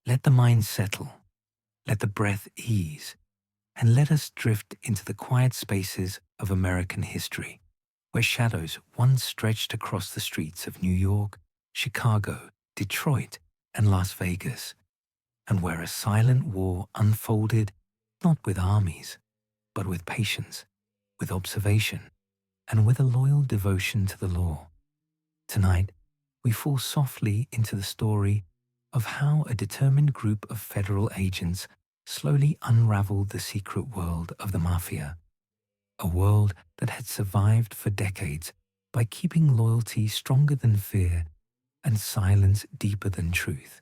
Let the mind settle, let the breath ease, and let us drift into the quiet spaces of American history, where shadows once stretched across the streets of New York, Chicago, Detroit, and Las Vegas, and where a silent war unfolded not with armies, but with patience, with observation, and with a loyal devotion to the law. Tonight, we fall softly into the story of how a determined group of federal agents slowly unraveled the secret world of the Mafia, a world that had survived for decades by keeping loyalty stronger than fear and silence deeper than truth.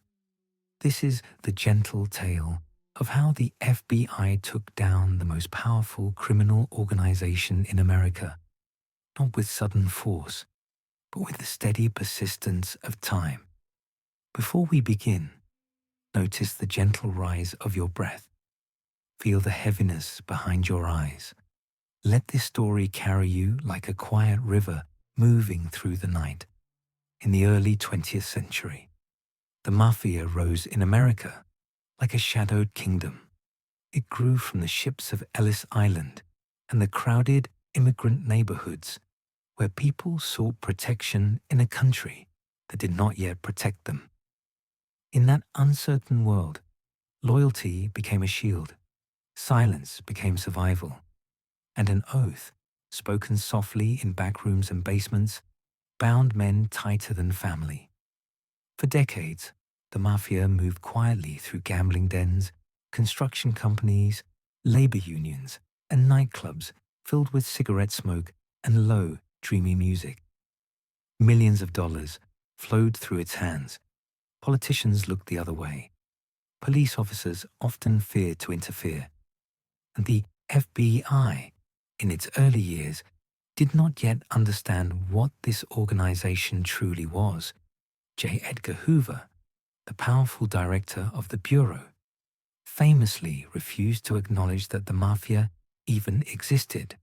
This is the gentle tale of how the FBI took down the most powerful criminal organization in America, not with sudden force, but with the steady persistence of time. Before we begin, notice the gentle rise of your breath. Feel the heaviness behind your eyes. Let this story carry you like a quiet river moving through the night. In the early 20th century, the Mafia rose in America like a shadowed kingdom. It grew from the ships of Ellis Island and the crowded immigrant neighborhoods where people sought protection in a country that did not yet protect them. In that uncertain world, loyalty became a shield, silence became survival, and an oath, spoken softly in back rooms and basements, bound men tighter than family. For decades, the Mafia moved quietly through gambling dens, construction companies, labor unions, and nightclubs filled with cigarette smoke and low, dreamy music. Millions of dollars flowed through its hands. Politicians looked the other way. Police officers often feared to interfere. And the FBI, in its early years, did not yet understand what this organization truly was. J. Edgar Hoover, the powerful director of the Bureau, famously refused to acknowledge that the Mafia even existed.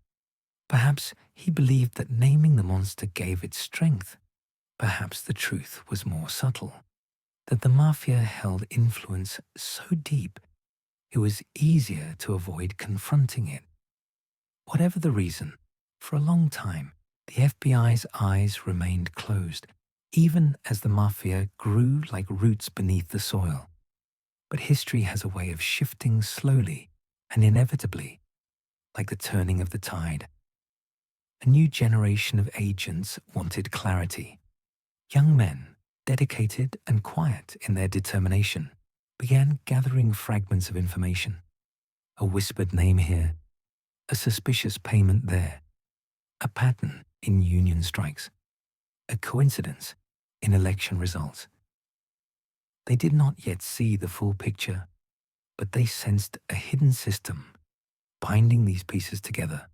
Perhaps he believed that naming the monster gave it strength. Perhaps the truth was more subtle, that the Mafia held influence so deep it was easier to avoid confronting it. Whatever the reason, for a long time, the FBI's eyes remained closed, even as the Mafia grew like roots beneath the soil. But history has a way of shifting slowly and inevitably, like the turning of the tide. A new generation of agents wanted clarity. Young men, dedicated and quiet in their determination, began gathering fragments of information. A whispered name here, a suspicious payment there, a pattern in union strikes, a coincidence in election results. They did not yet see the full picture, but they sensed a hidden system binding these pieces together.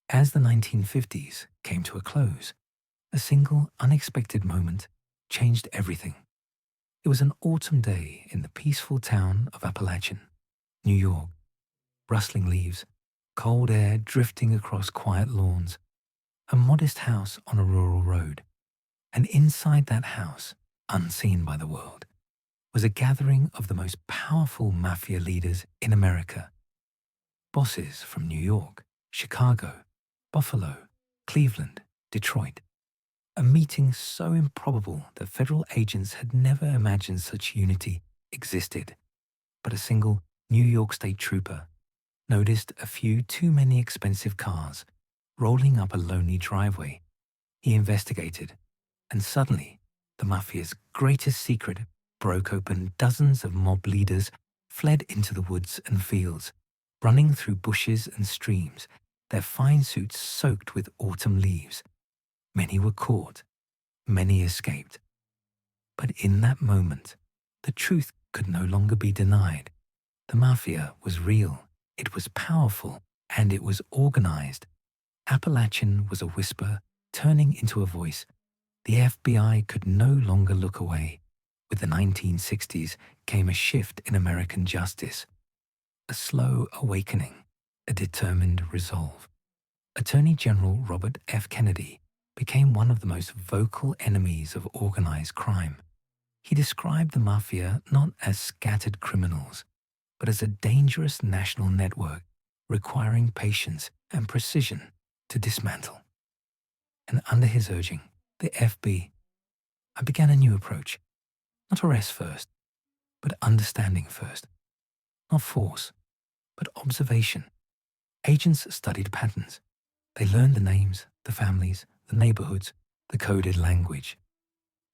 As the 1950s came to a close, a single unexpected moment changed everything. It was an autumn day in the peaceful town of Apalachin, New York. Rustling leaves, cold air drifting across quiet lawns, a modest house on a rural road. And inside that house, unseen by the world, was a gathering of the most powerful Mafia leaders in America. Bosses from New York, Chicago, Buffalo, Cleveland, Detroit. A meeting so improbable that federal agents had never imagined such unity existed. But a single New York State trooper noticed a few too many expensive cars rolling up a lonely driveway. He investigated, and suddenly, the Mafia's greatest secret broke open. Dozens of mob leaders fled into the woods and fields, running through bushes and streams, their fine suits soaked with autumn leaves. Many were caught, many escaped. But in that moment, the truth could no longer be denied. The Mafia was real, it was powerful, and it was organized. Apalachin was a whisper turning into a voice. The FBI could no longer look away. With the 1960s came a shift in American justice, a slow awakening, a determined resolve. Attorney General Robert F. Kennedy became one of the most vocal enemies of organized crime. He described the Mafia not as scattered criminals, but as a dangerous national network requiring patience and precision to dismantle. And under his urging, the I began a new approach. Not arrest first, but understanding first. Not force, but observation. Agents studied patterns. They learned the names, the families, the neighborhoods, the coded language.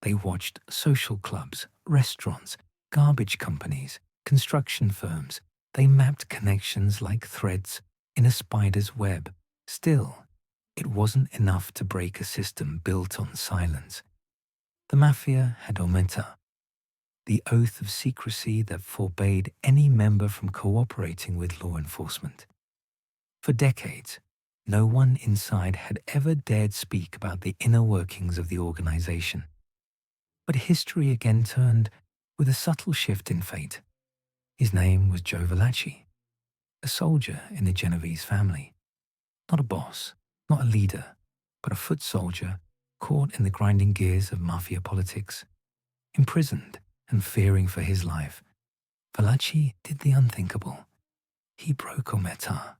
They watched social clubs, restaurants, garbage companies, construction firms. They mapped connections like threads in a spider's web. Still, it wasn't enough to break a system built on silence. The Mafia had omertà, the oath of secrecy that forbade any member from cooperating with law enforcement. For decades, no one inside had ever dared speak about the inner workings of the organization. But history again turned with a subtle shift in fate. His name was Joe Valachi, a soldier in the Genovese family. Not a boss, not a leader, but a foot soldier caught in the grinding gears of Mafia politics. Imprisoned and fearing for his life, Valachi did the unthinkable. He broke omertà.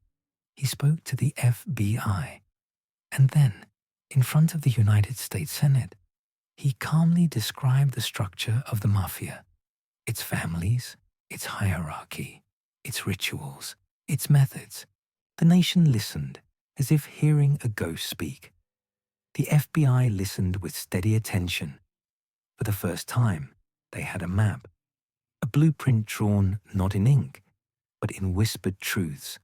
He spoke to the FBI. And then, in front of the United States Senate, he calmly described the structure of the Mafia, its families, its hierarchy, its rituals, its methods. The nation listened, as if hearing a ghost speak. The FBI listened with steady attention. For the first time, they had a map, a blueprint drawn not in ink, but in whispered truths.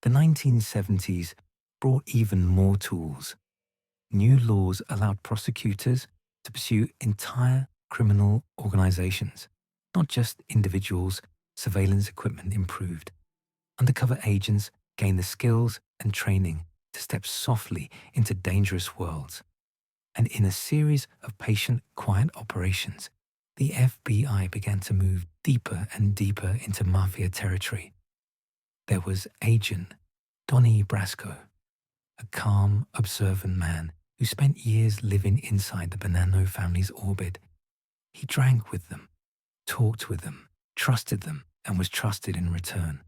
The 1970s brought even more tools. New laws allowed prosecutors to pursue entire criminal organizations, not just individuals. Surveillance equipment improved. Undercover agents gained the skills and training to step softly into dangerous worlds. And in a series of patient, quiet operations, the FBI began to move deeper and deeper into Mafia territory. There was Agent Donnie Brasco, a calm, observant man who spent years living inside the Bonanno family's orbit. He drank with them, talked with them, trusted them, and was trusted in return.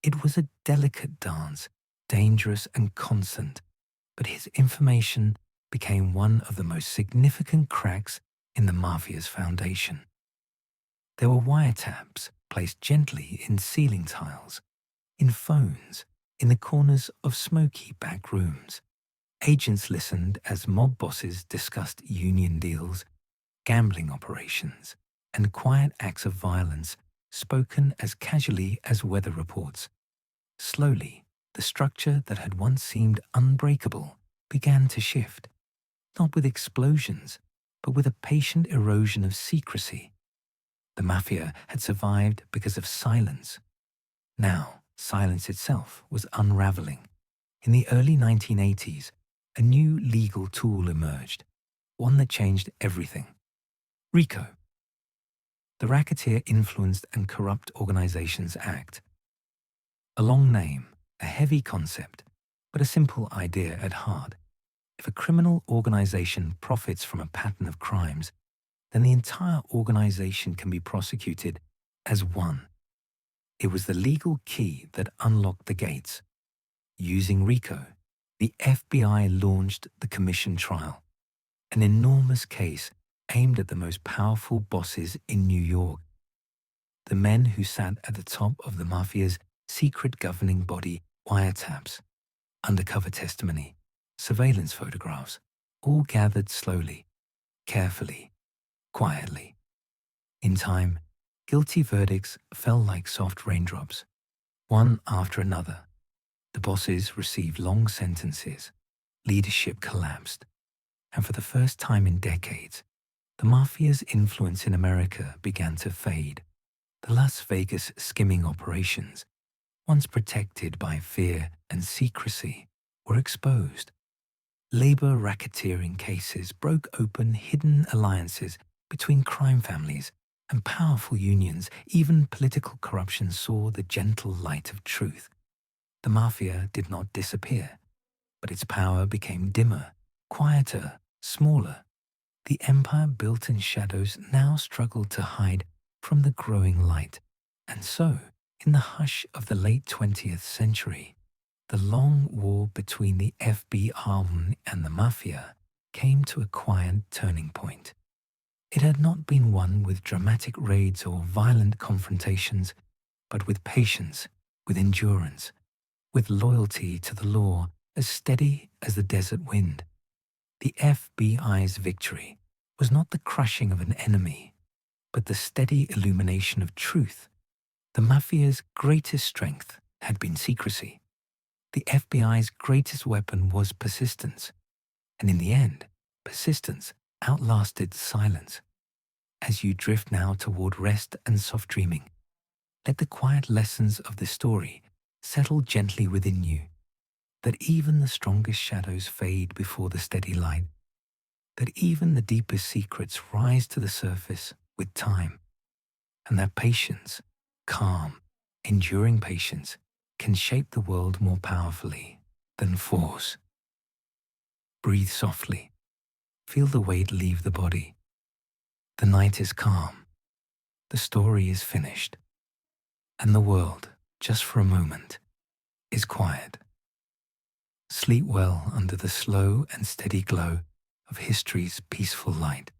It was a delicate dance, dangerous and constant, but his information became one of the most significant cracks in the Mafia's foundation. There were wiretaps placed gently in ceiling tiles, in phones, in the corners of smoky back rooms. Agents listened as mob bosses discussed union deals, gambling operations, and quiet acts of violence spoken as casually as weather reports. Slowly, the structure that had once seemed unbreakable began to shift, not with explosions, but with a patient erosion of secrecy. The Mafia had survived because of silence. Now, silence itself was unraveling. In the early 1980s, a new legal tool emerged, one that changed everything. RICO, the Racketeer Influenced and Corrupt Organizations Act. A long name, a heavy concept, but a simple idea at heart. If a criminal organization profits from a pattern of crimes, then the entire organization can be prosecuted as one. It was the legal key that unlocked the gates. Using RICO, the FBI launched the Commission Trial, an enormous case aimed at the most powerful bosses in New York, the men who sat at the top of the Mafia's secret governing body. Wiretaps, undercover testimony, surveillance photographs, all gathered slowly, carefully, quietly. In time, guilty verdicts fell like soft raindrops, one after another. The bosses received long sentences, leadership collapsed, and for the first time in decades, the Mafia's influence in America began to fade. The Las Vegas skimming operations, once protected by fear and secrecy, were exposed. Labor racketeering cases broke open hidden alliances between crime families and powerful unions. Even political corruption saw the gentle light of truth. The Mafia did not disappear, but its power became dimmer, quieter, smaller. The empire built in shadows now struggled to hide from the growing light. And so, in the hush of the late 20th century, the long war between the FBI and the Mafia came to a quiet turning point. It had not been won with dramatic raids or violent confrontations, but with patience, with endurance, with loyalty to the law as steady as the desert wind. The FBI's victory was not the crushing of an enemy, but the steady illumination of truth. The Mafia's greatest strength had been secrecy. The FBI's greatest weapon was persistence. And in the end, persistence outlasted silence. As you drift now toward rest and soft dreaming, let the quiet lessons of this story settle gently within you, that even the strongest shadows fade before the steady light, that even the deepest secrets rise to the surface with time, and that patience, calm, enduring patience, can shape the world more powerfully than force. Breathe softly. Feel the weight leave the body. The night is calm. The story is finished. And the world, just for a moment, is quiet. Sleep well under the slow and steady glow of history's peaceful light.